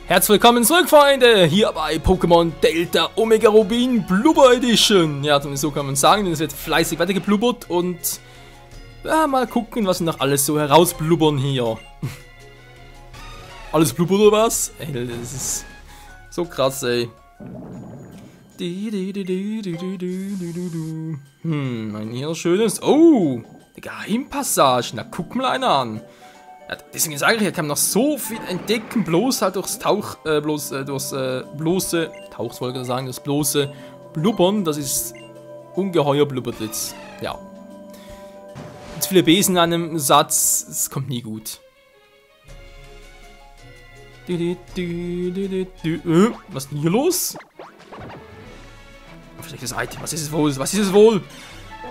Herzlich willkommen zurück, Freunde, hier bei Pokémon Delta Omega Rubin Blubber Edition. Ja, so kann man sagen, denn es wird fleißig weitergeblubbert und ja, mal gucken, was wir noch alles so herausblubbern hier. Alles blubbert oder was? Ey, das ist so krass, ey. Ein hier schönes... Oh, eine Geheimpassage, na guck mal einer an. Ja, deswegen sage ich, hier kann man noch so viel entdecken, bloß halt durchs bloße Blubbern, das ist ungeheuer blubbert jetzt. Ja. Zu viele Besen in einem Satz, es kommt nie gut. Was ist denn hier los? Verstecktes Item, was ist es wohl? Was ist es wohl?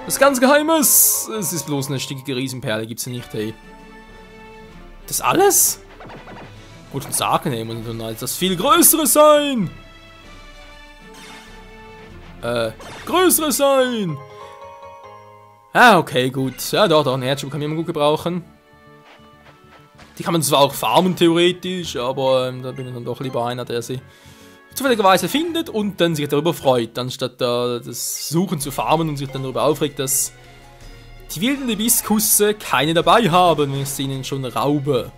Was ganz Geheimes! Es ist bloß eine stickige Riesenperle, gibt's ja nicht, hey. Das alles? Gut, schon sagen, ey, und dann halt das viel Größere sein! Größere sein! Ah, okay, gut. Ja, doch, ein Herzschub kann man immer gut gebrauchen. Die kann man zwar auch farmen, theoretisch, aber da bin ich dann doch lieber einer, der sie zufälligerweise findet und dann sich darüber freut, anstatt das Suchen zu farmen und sich dann darüber aufregt, dass die wilden Hibiskusse keine dabei haben, wenn ich sie ihnen schon raube.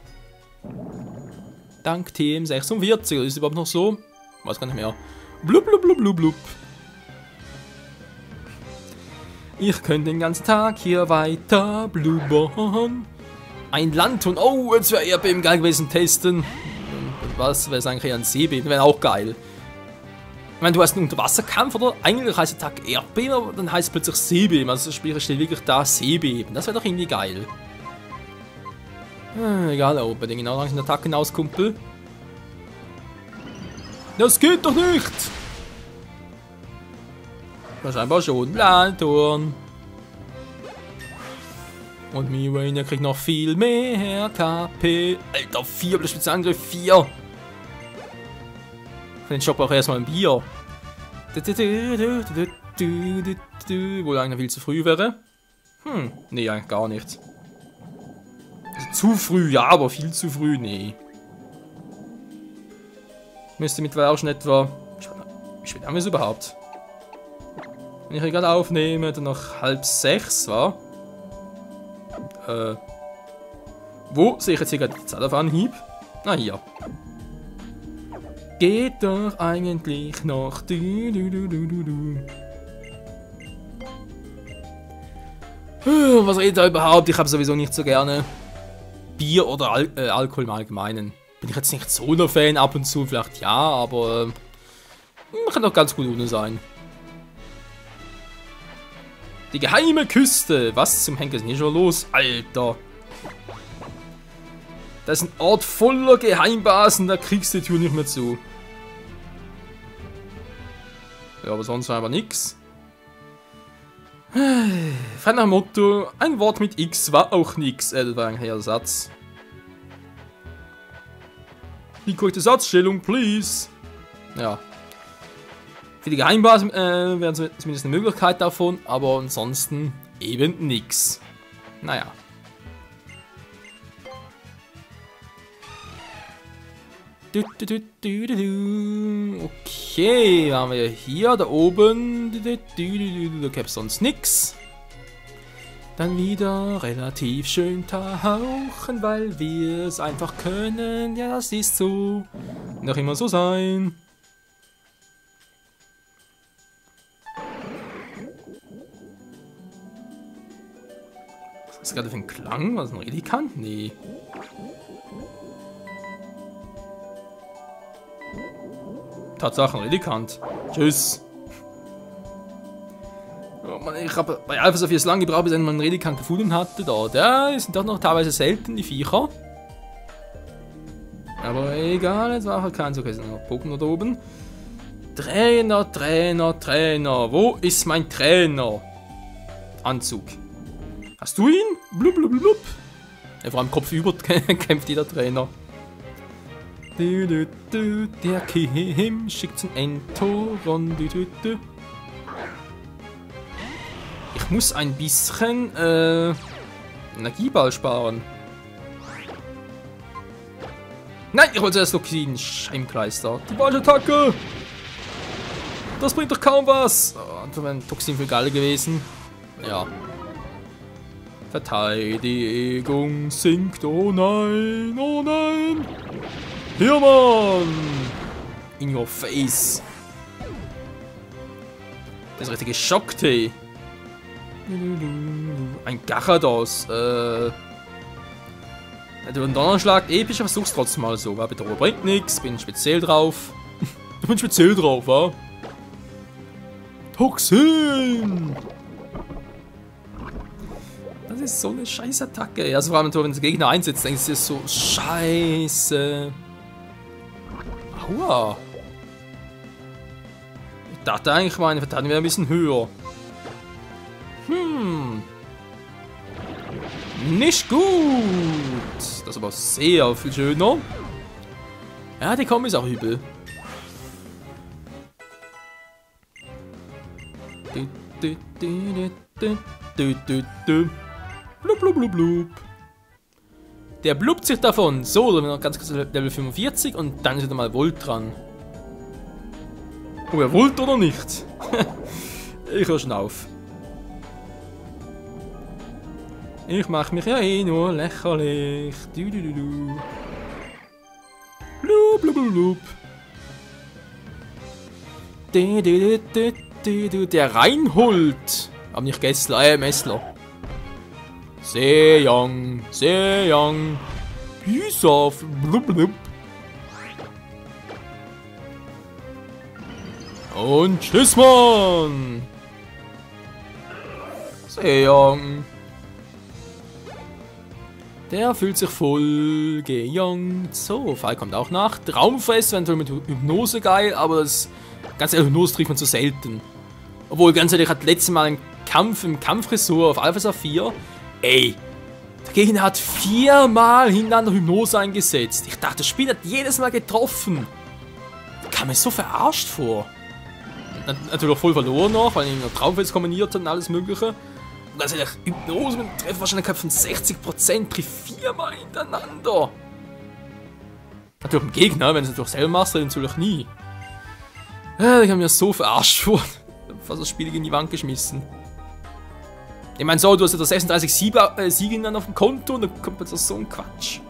Dank TM46, ist überhaupt noch so? Weiß gar nicht mehr. Blub, blub, blub, blub, blub. Ich könnte den ganzen Tag hier weiter blubbern. Ein Landhuhn. Oh, jetzt wäre Erdbeben geil gewesen, testen. Was wäre es eigentlich ein Seebeben? Wäre auch geil. Ich meine, du hast einen Unterwasserkampf, oder? Eigentlich heißt der Tag Erdbeben, aber dann heißt es plötzlich Seebeben. Also sprich, steht wirklich da Seebeben. Das wäre doch irgendwie geil. Egal, ob bei den genau den Attacken hinaus, Kumpel. Das geht doch nicht! Wahrscheinlich schon. Landhuhn. Und Mirena kriegt noch viel mehr KP. Alter, 4 plus Spitzenangriff, 4. Für den Shop auch erstmal ein Bier. Wohl eigentlich viel zu früh wäre. Nee, eigentlich gar nicht. Also zu früh, ja, aber viel zu früh, nee. Müsste mittlerweile auch schon etwa... Wie spät haben wir es überhaupt? Wenn ich hier gerade aufnehme, dann noch 5:30, wa? Wo sehe ich jetzt hier gerade die Zeit auf Anhieb? Na hier. Geht doch eigentlich noch. Was redet da überhaupt? Ich habe sowieso nicht so gerne Bier oder Alkohol im Allgemeinen. Bin ich jetzt nicht so der Fan, ab und zu vielleicht ja, aber kann doch ganz gut ohne sein. Die geheime Küste. Was zum Henker ist denn hier schon los? Alter. Das ist ein Ort voller Geheimbasen, da kriegst du die Tür nicht mehr zu. Ja, aber sonst war einfach nix. Frei nach dem Motto, ein Wort mit X war auch nix. Das war eigentlich der Satz. Die korrekte Satzstellung, please. Ja. Für die Geheimbasen wäre zumindest eine Möglichkeit davon, aber ansonsten eben nix. Naja. Okay, haben wir hier, da oben. Da gäbe es sonst nix. Dann wieder relativ schön tauchen, weil wir es einfach können. Ja, das ist so. Noch immer so sein. Was ist gerade für ein Klang? Was ist ein Relikant? Nee. Tatsache, ein Relikant. Tschüss. Oh Mann, ich habe bei Alpha so viel lang gebraucht, bis ich einen Relikant gefunden hatte. Da sind doch noch teilweise selten, die Viecher. Aber egal, jetzt war halt kein so. Okay, sind noch Pokémon da oben. Trainer, Trainer, Trainer. Wo ist mein Trainer? Anzug. Hast du ihn? Blub, blub, blub. Ja, vor allem kopfüber kämpft jeder Trainer. Der Kim schickt zum Entoron. Ich muss ein bisschen Energieball sparen. Nein, ich wollte zuerst Toxin. Scheimkleister. Die falsche Attacke. Das bringt doch kaum was. Oh, das wäre ein Toxin für geil gewesen. Ja. Verteidigung sinkt. Oh nein. Oh nein. Hier, Mann. In your face. Das ist richtige Schocktee. Ein Garados. Der Donnerschlag episch, aber versuch's trotzdem mal so. War Bedrohung bringt nichts. Bin speziell drauf. Ich bin speziell drauf, wa? Toxin! Das ist so eine scheiß Attacke. Also vor allem, wenn der Gegner einsetzt, denkst du, das ist so scheiße. Aua. Ich dachte eigentlich, meine Verteidigung wäre ein bisschen höher. Nicht gut. Das ist aber sehr viel schöner. Ja, die Kombi ist auch übel. Blub, blub, blub, blub. Der blubt sich davon. So, dann noch ganz kurz Level 45 und dann ist wieder mal Volt dran. Oh, er Volt oder nicht? Ich höre schon auf. Ich mache mich ja eh nur lächerlich. Du, du, du, du. Blub, blub, blub, blub. Der Reinhold. Aber nicht Gessler, Messler. Sejong, Sejong. Peace off. Blub, blub. Und tschüss, Mann. Sejong. Der fühlt sich voll gejongt. So, Fall kommt auch nach. Traumfest, eventuell mit Hypnose geil, aber das ganz ehrlich, Hypnose trifft man zu selten. Obwohl, ganz ehrlich, hat letztes Mal einen Kampf im Kampfressort auf Alpha Saphir. Ey, der Gegner hat 4-mal hintereinander Hypnose eingesetzt. Ich dachte, das Spiel hat jedes Mal getroffen. Da kam mir so verarscht vor. Natürlich auch voll verloren noch, weil ich noch Traumfest kombiniert hat und alles mögliche. Und ganz ehrlich, Hypnose mit einer Trefferwahrscheinlichkeit von 60% trifft 4-mal hintereinander. Natürlich im Gegner, wenn du es natürlich selber machst, dann natürlich nie. Ja, ich habe mir so verarscht vor. Fast das Spiel gegen die Wand geschmissen. Ich meine, so, du hast ja 36 Siege dann auf dem Konto und dann kommt jetzt so ein Quatsch.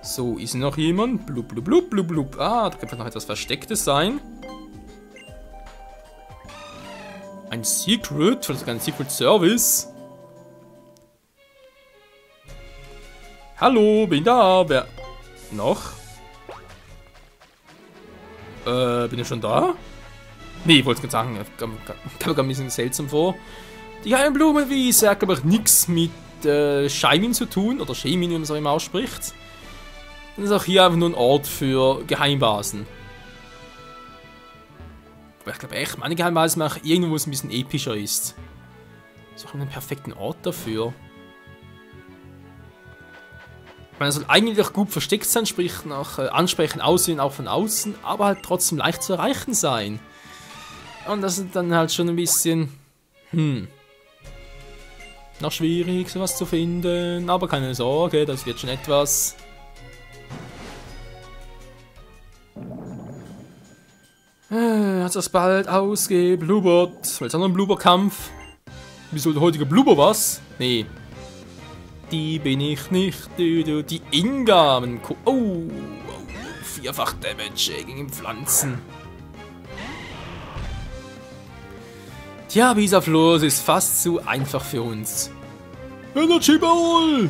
So, ist noch jemand? Blub, blub, blub, blub, blub. Ah, da könnte noch etwas Verstecktes sein. Ein Secret, vielleicht sogar ein Secret Service. Hallo, bin da. Wer? Noch? Bin ich schon da? Nee, ich wollte es gerade sagen. Kam mir ein bisschen seltsam vor. Die Heimblumenwiese hat, glaube ich, nichts mit Shaymin zu tun. Oder Shaymin, wie man es auch immer ausspricht. Das ist auch hier einfach nur ein Ort für Geheimbasen. Aber ich glaube echt, meine Geheimbasen machen irgendwo, wo es ein bisschen epischer ist. Das ist auch einen perfekten Ort dafür. Ich meine, es soll eigentlich auch gut versteckt sein, sprich nach ansprechend aussehen, auch von außen, aber halt trotzdem leicht zu erreichen sein. Und das ist dann halt schon ein bisschen, noch schwierig, sowas zu finden, aber keine Sorge, das wird schon etwas. Hat das bald ausgeblubbert? Weil es auch noch ein Blubberkampf. Wieso der heutige Blubber was? Nee. Die bin ich nicht. Die Inga. Oh, 4-fach Damage gegen Pflanzen. Tja, dieser Floß ist fast zu einfach für uns. Energy Ball!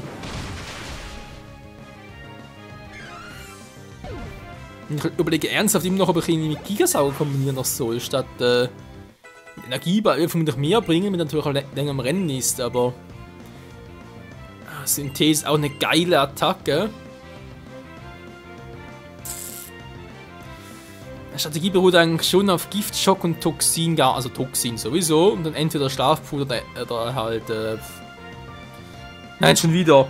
Ich überlege ernsthaft immer noch, ob ich ihn mit Gigasauger kombinieren soll, statt mit Energieball vermutlich mehr bringen, wenn er natürlich auch länger im Rennen ist, aber Synthese ist auch eine geile Attacke. Die Strategie beruht eigentlich schon auf Giftschock und Toxin, also Toxin sowieso, und dann entweder Schlafpuder oder halt nein, schon wieder.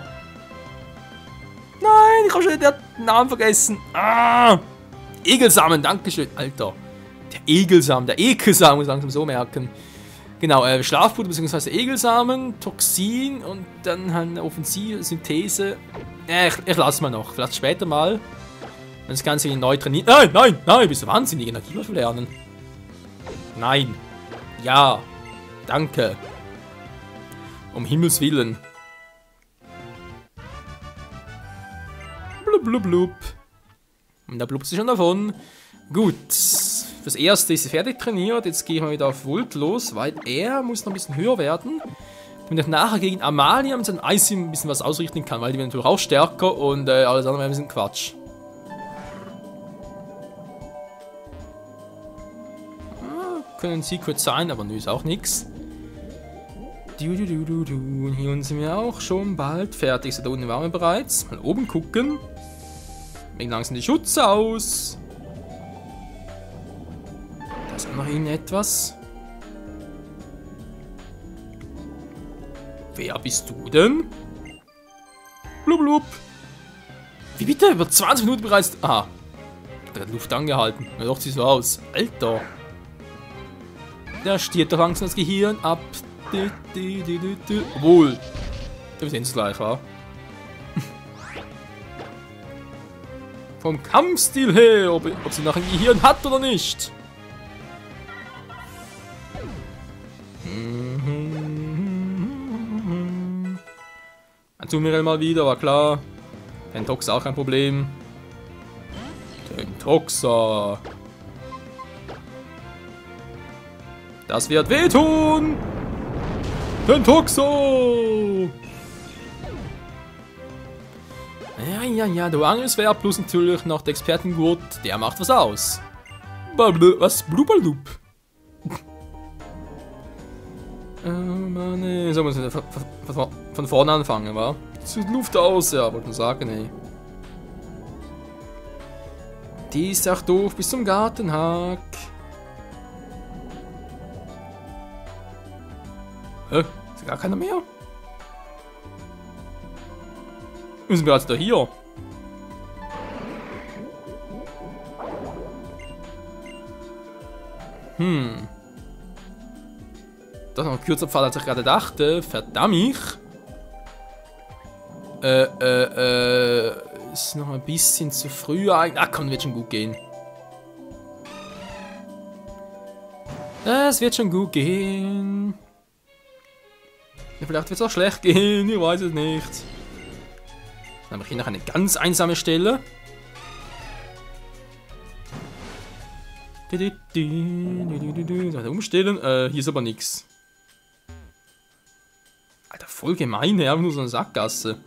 Nein, ich habe schon den Namen vergessen. Ah! Egelsamen, dankeschön. Alter. Der Egelsamen, der Ekelsamen, muss ich langsam so merken. Genau, Schlafpuder bzw. Egelsamen, Toxin und dann eine Offensivsynthese. Ich lasse mal noch, vielleicht später mal. Wenn das Ganze neu trainiert. Nein, bist du wahnsinnig, Energiewürfel lernen. Nein. Ja. Danke. Um Himmels Willen. Blub, blub, blub. Und da blubst du schon davon. Gut. Das erste ist fertig trainiert. Jetzt gehen wir wieder auf Volt los, weil er muss noch ein bisschen höher werden. Damit ich nachher gegen Amalia mit seinem Eis ein bisschen was ausrichten kann, weil die werden natürlich auch stärker und alles andere wäre ein bisschen Quatsch. Können Secret sein, aber nö, ist auch nix. Hier unten sind wir auch schon bald fertig. So, da unten waren wir bereits. Mal oben gucken. Wie lang sind die Schutze aus? Da ist auch noch irgendetwas. Wer bist du denn? Blub, blub. Wie bitte? Über 20 Minuten bereits. Aha. Der hat Luft angehalten. Ja, doch, sieht so aus. Alter. Der stiert doch langsam das Gehirn ab. Obwohl. Wir sehen es gleich, wa? Vom Kampfstil her, ob sie noch ein Gehirn hat oder nicht. Azumarill mal wieder, war klar. Tentoxa auch kein Problem. Tentoxa. Das wird wehtun! Tentoxa! Ja, der Angriffswehr plus natürlich noch der Expertengurt, der macht was aus. Was? Blubberlub? Mann, so müssen wir von vorne anfangen, wa? Sieht Luft aus, ja, wollte man sagen, ey. Die ist auch doof bis zum Gartenhack. Hä? Ist gar keiner mehr? Müssen wir also da hier? Das ist noch ein kürzer Pfad, als ich gerade dachte. Verdammt. Ist noch ein bisschen zu früh eigentlich. Ach komm, wird schon gut gehen. Es wird schon gut gehen. Vielleicht wird es auch schlecht gehen, ich weiß es nicht. Dann habe ich hier noch eine ganz einsame Stelle. Umstellen. Hier ist aber nichts. Alter, voll gemein, einfach nur so eine Sackgasse.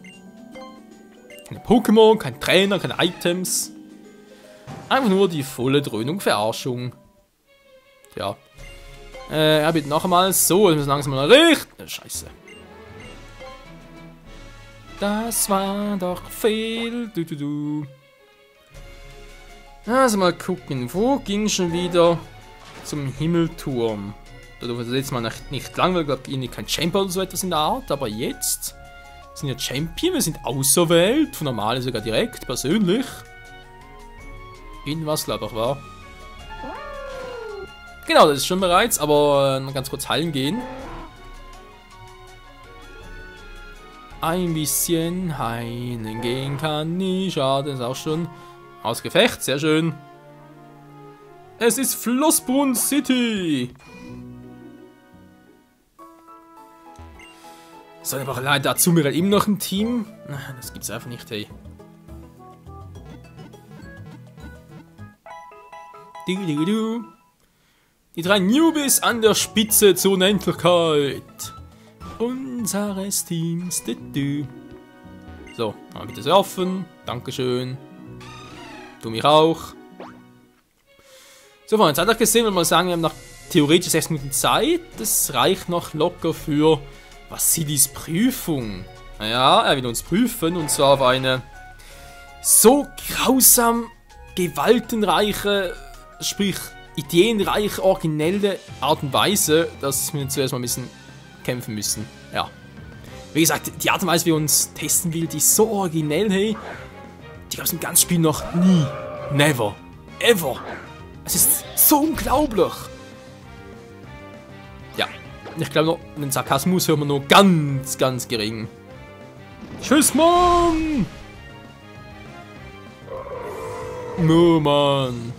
Keine Pokémon, kein Trainer, keine Items. Einfach nur die volle Dröhnung Verarschung. Ja. Bitte noch einmal. So, wir müssen langsam mal richten. Scheiße. Das war doch fehl. Also mal gucken. Wo ging schon wieder zum Himmelturm? Da war das letzte Mal nicht lang, weil ich glaube, kein Champion oder so etwas in der Art. Aber jetzt sind wir Champion. Wir sind auserwählt. Von normal sogar direkt, persönlich. Irgendwas, glaube ich, war. Genau, das ist schon bereits, aber noch ganz kurz heilen gehen. Ein bisschen heilen gehen kann nie schaden, ist auch schon aus Gefecht, sehr schön. Es ist Flossbrunn City. So, aber leider Azumarill eben noch ein Team. Das gibt's einfach nicht, hey. Die 3 Newbies an der Spitze zur Unendlichkeit. Unseres Teams. So, mal bitte surfen. Dankeschön. Du mich auch. So, Freunde, jetzt hat er gesehen, wenn wir sagen, wir haben noch theoretisch 6 Minuten Zeit. Das reicht noch locker für Vassilis Prüfung. Naja, er will uns prüfen und zwar auf eine so grausam gewaltenreiche, sprich ideenreiche, originelle Art und Weise, dass wir zuerst mal ein bisschen kämpfen müssen. Ja. Wie gesagt, die Art und Weise, wie wir uns testen will, die ist so originell, hey. Die gab es im ganzen Spiel noch nie. Never. Ever. Es ist So unglaublich. Ja, ich glaube noch, den Sarkasmus hören wir nur ganz, ganz gering. Tschüss, Mann! No, Mann.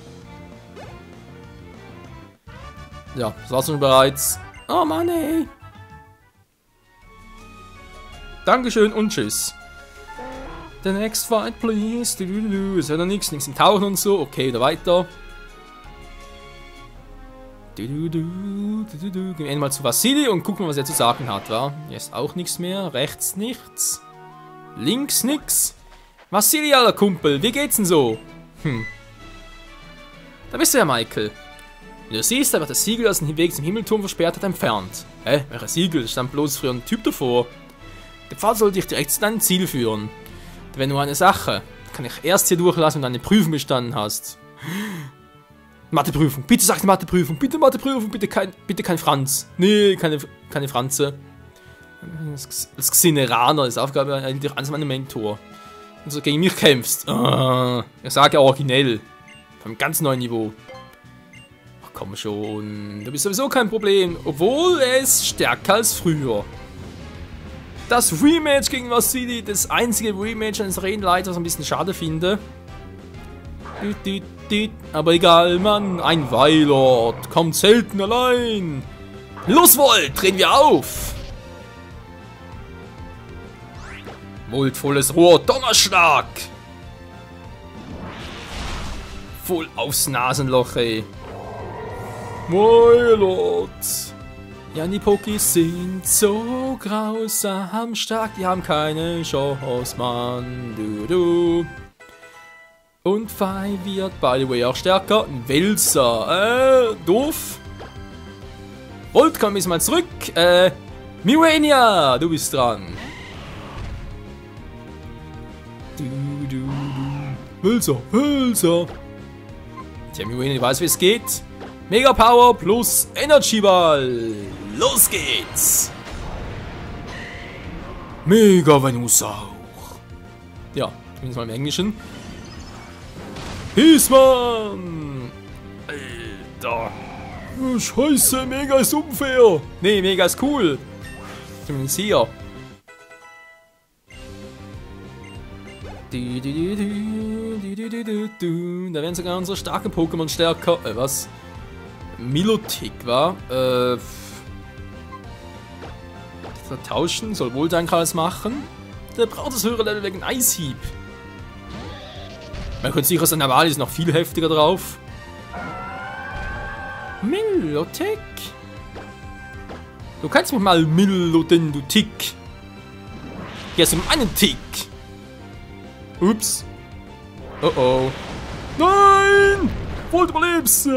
Ja, das war's schon bereits. Oh Mann, ey. Dankeschön und tschüss. The next fight, please. Es hört noch nichts im Tauchen und so. Okay, wieder weiter. Gehen wir einmal zu Vasili und gucken, was er zu sagen hat, wa? Hier ist auch nichts mehr. Rechts nichts. Links nix. Vasili, alter Kumpel, wie geht's denn so? Da bist du ja, Michael. Wie du siehst, da wird das Siegel, das den Weg zum Himmelturm versperrt hat, entfernt. Hä? Welcher Siegel? Da stand bloß früher ein Typ davor. Der Pfad soll dich direkt zu deinem Ziel führen. Da wäre nur eine Sache. Kann ich erst hier durchlassen, wenn du eine Prüfung bestanden hast. Matheprüfung. Bitte sag Matheprüfung. Bitte Matheprüfung. Bitte kein Franz. Nee, keine Franze. Das Xeneraner ist Aufgabe eigentlich eines meiner Mentor. Und so gegen mich kämpfst. Ich sage originell. Vom ganz neuen Niveau. Ach komm schon. Du bist sowieso kein Problem. Obwohl er ist stärker als früher. Das Rematch gegen Vasili, das einzige Rematch eines Arenaleiters, was ich ein bisschen schade finde. Aber egal, Mann, ein Weilord kommt selten allein. Los, Volt, drehen wir auf. Volt, volles Rohr, Donnerschlag. Voll aufs Nasenloch, ey. Weilord. Ja, die Pokis sind so grausam stark, die haben keine Chance, Mann. Und Fei wird, by the way, auch stärker. Welser, doof. Volt, komm jetzt mal zurück. Mirania, du bist dran. Welser. Tja, Mirania weiß, wie es geht. Mega Power plus Energy Ball. Los geht's! Mega Venusaur. Ja, zumindest mal im Englischen. Hiesmann! Alter. Oh, Scheiße, Mega ist unfair. Nee, Mega ist cool. Zumindest hier. Da werden sogar unsere starken Pokémon stärker. Was? Milotic war. Tauschen, soll wohl dann alles machen. Der braucht das höhere Level wegen Eishieb. Man könnte sicher sein, Naval ist noch viel heftiger drauf. Milotic. Du kannst mich mal Miloten, du Tick. Hier ist um einen Tick. Ups. Oh oh. Nein! Volt überlebst!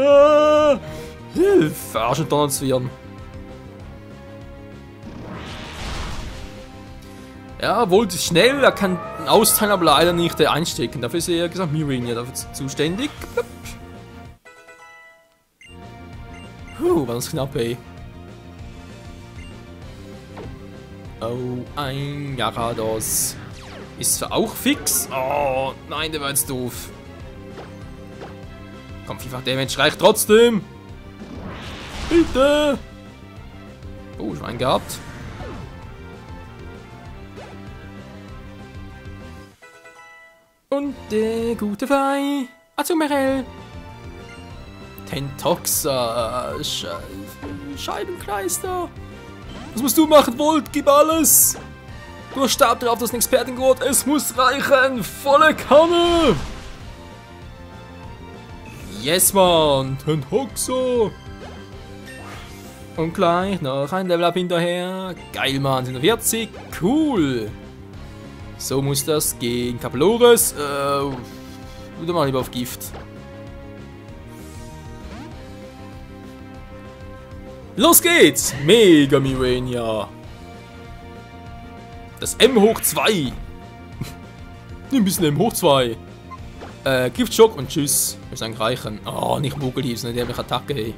Hilfe! Arsch und Donnerzwirn. Ja, Volt ist schnell, er kann austeilen, aber leider nicht einstecken. Dafür ist er gesagt Mirania dafür zuständig. War das knapp, ey. Oh, ein Gyarados. Ist zwar auch fix. Oh, nein, der war jetzt doof. Komm, vielfach Damage reicht trotzdem. Bitte. Oh, Schwein gehabt. Und der gute Fei. Azumarill. Tentoxa. Scheibenkleister. Was musst du machen, Volt? Gib alles. Du hast Stab drauf, das ist ein Expertengurt. Es muss reichen. Volle Kanne. Yes, man. Tentoxa. Und gleich noch ein Level Up hinterher. Geil, Mann. 40. Cool. So muss das gehen. Capelores. Wieder mal lieber auf Gift. Los geht's! Mega Mirania. Das M hoch 2. Ein bisschen M hoch 2. Giftschock und tschüss. Muss eigentlich reichen. Oh, nicht Mogelhieb, sondern dämliche Attacke, hey.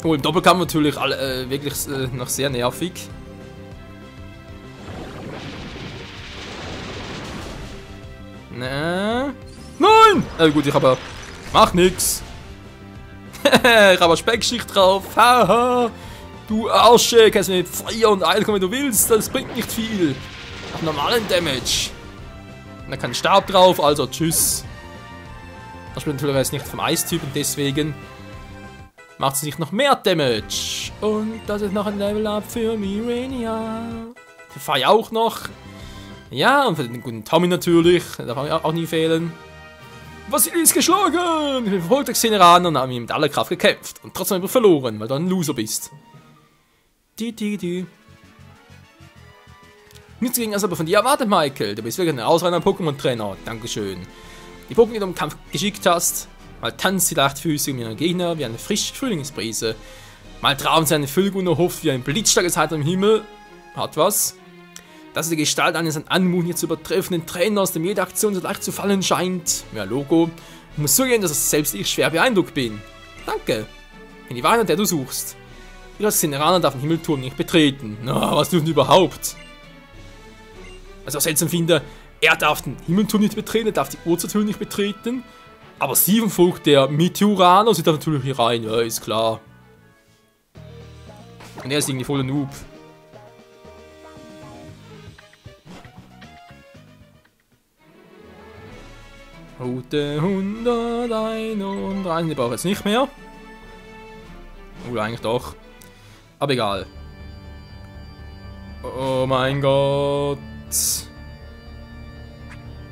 Oh, im Doppelkampf natürlich alle, wirklich noch sehr nervig. Nein! Gut, ich habe. Mach nix. Ich habe eine Speckschicht drauf. Haha. Du Arsche, kannst mit Feuer und Eil kommen, wenn du willst. Das bringt nicht viel. Nach normalen Damage. Und da kein Stab drauf, also tschüss. Das spielt natürlich nicht vom Eistyp und deswegen macht es nicht noch mehr Damage. Und das ist noch ein Level Up für Mirania. Für Fei auch noch. Ja, und für den guten Tommy natürlich. Der darf auch nie fehlen. Vasili ist geschlagen! Ich bin verfolgt der Xeneraner und haben ihm mit aller Kraft gekämpft. Und trotzdem einfach verloren, weil du ein Loser bist. Nichts ging also aber von dir erwartet, Michael. Du bist wirklich ein ausreiner Pokémon-Trainer. Dankeschön. Die Pokémon, die du im Kampf geschickt hast. Mal tanzt sie leichtfüßig um ihren Gegner wie eine frische Frühlingsbrise. Mal trauen sie eine Füllung und erhofft wie ein blitzstarkes Heiter im Himmel. Hat was. Dass die Gestalt eines an Anmut hier zu übertreffenden Trainers, dem jede Aktion so leicht zu fallen scheint. Ja, Logo. Ich muss zugeben, dass selbst ich schwer beeindruckt bin. Danke. In die Wahrheit, der du suchst. Ich als Xeneraner darf den Himmelturm nicht betreten. Na, was tun überhaupt? Was ich auch seltsam finde, er darf den Himmelturm nicht betreten, er darf die Uhrzeithöhle nicht betreten. Aber sie vom Volk der Meteoraner, sie darf natürlich hier rein, ja, ist klar. Und er ist irgendwie voller Noob. Route 131, die brauche ich jetzt nicht mehr. Oder eigentlich doch. Aber egal. Oh mein Gott.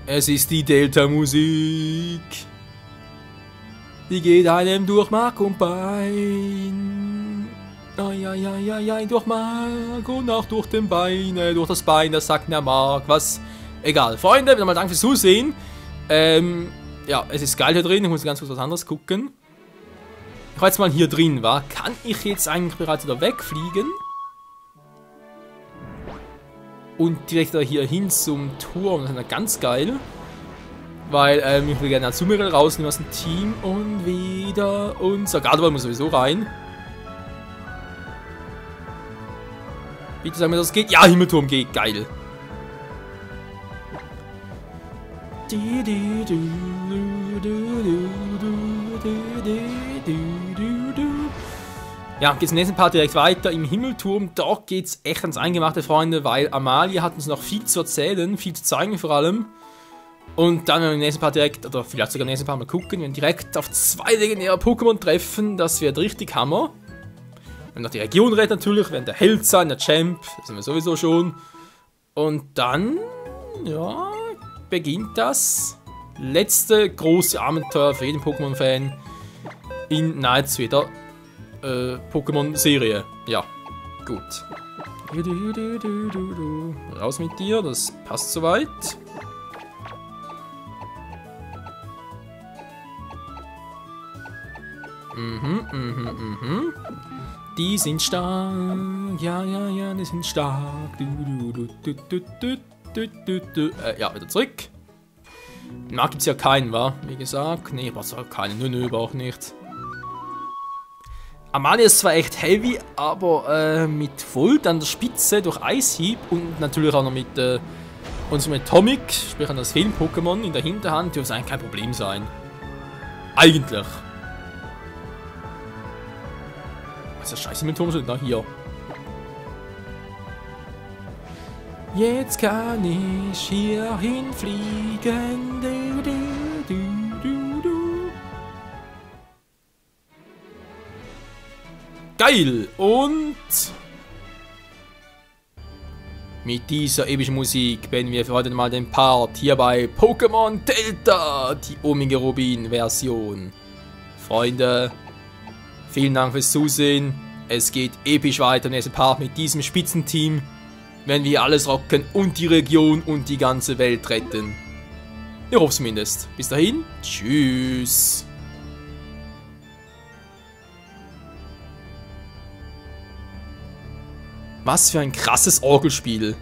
Es ist die Delta-Musik. Die geht einem durch Mark und Bein. Ai, durch Mark und auch durch den Beine. Durch das Bein, das sagt mir Mark. Was? Egal. Freunde, wieder mal danke fürs Zusehen. Ja, es ist geil hier drin. Ich muss ganz kurz was anderes gucken. Ich war jetzt mal hier drin, war. Kann ich jetzt eigentlich bereits wieder wegfliegen? Und direkt hier hin zum Turm. Das ist ja ganz geil. Weil, ich will gerne Azumarill rausnehmen aus dem Team. Und wieder unser Gardevoir muss sowieso rein. Bitte sagen wir, dass es geht. Ja, Himmelturm geht. Geil. Ja, geht's im nächsten Part direkt weiter im Himmelturm. Da geht's echt ans Eingemachte, Freunde, weil Amalia hat uns noch viel zu erzählen, viel zu zeigen vor allem. Und dann im nächsten Part direkt, oder vielleicht sogar im nächsten Part mal gucken, wenn wir direkt auf 2 legendäre Pokémon treffen, das wird richtig Hammer. Und noch die Region retten natürlich, werden der Held sein, der Champ, das sind wir sowieso schon. Und dann, ja, beginnt das letzte große Abenteuer für jeden Pokémon-Fan in nahezu jeder Pokémon-Serie. Ja, gut. Raus mit dir, das passt soweit. Die sind stark, ja, die sind stark. Ja, wieder zurück. Na, gibt's ja keinen, wa? Wie gesagt. Nee, brauchst auch keinen. Nö, brauch nicht. Amalia ist zwar echt heavy, aber mit Volt an der Spitze durch Eishieb und natürlich auch noch mit unserem Atomic, sprich an das Film-Pokémon in der Hinterhand, dürfte es eigentlich kein Problem sein. Eigentlich. Was ist das Scheiße mit dem Turm? Da hier. Jetzt kann ich hier hinfliegen. Geil! Und mit dieser epischen Musik beenden wir für heute mal den Part hier bei Pokémon Delta, die Omega Rubin Version. Freunde, vielen Dank fürs Zusehen. Es geht episch weiter im nächsten Part mit diesem Spitzenteam. Wenn wir alles rocken und die Region und die ganze Welt retten. Ich hoffe zumindest. Bis dahin, tschüss. Was für ein krasses Orgelspiel.